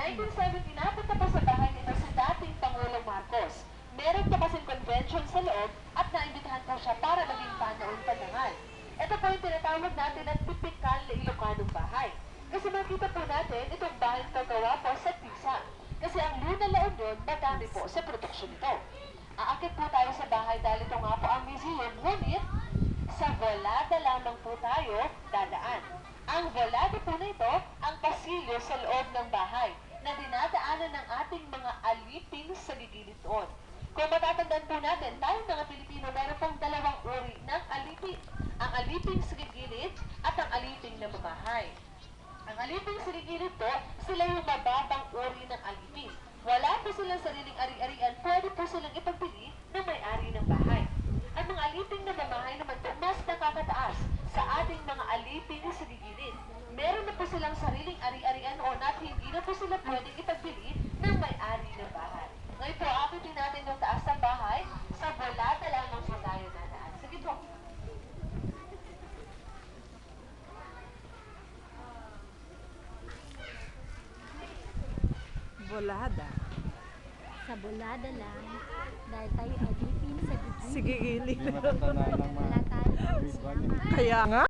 1970 napunta pa sa bahay nito si dating Pangulong Marcos. Meron pa kasing convention sa loob at naimbitahan po siya para maging panaon panangal. Ito po yung tinatawag natin na tipikal na Ilocanong bahay. Kasi makita po natin itong bahay kagawa po sa tisa. Kasi ang Luna La Union, madami po sa produksyon nito. Aakit po tayo sa bahay dahil ito nga po ang museum, ngunit sa volada lamang po tayo dadaan. Ang volada po na ito, ang pasilyo sa loob ng bahay na dinadaanan ng ating mga aliping sa gigilid doon. Kung matatandaan po natin, tayong mga Pilipino, meron pong dalawang uri ng aliping. Ang aliping sa gigilid at ang aliping na mamahay. Ang aliping sa gigilid po, sila yung mababang uri ng aliping. Wala po silang sariling ari-arian, pwede po silang ipagbili ng may-ari ng bahay. Ang mga aliping na mamahay naman po, mas nakakataas sa ating mga aliping sa gigilid. Meron na po silang sariling ari-arian o at hindi na po sila pwedeng ipagbili ng may-ari ng bahay. Ngayon po, akitin natin yung taas ng bahay, sa volada lamang po tayo dadaan. Sige po. Volada. Sa bolada lang, dahil tayo alipin sa gigilid. Sige, gili. Wala tayo. Kaya nga.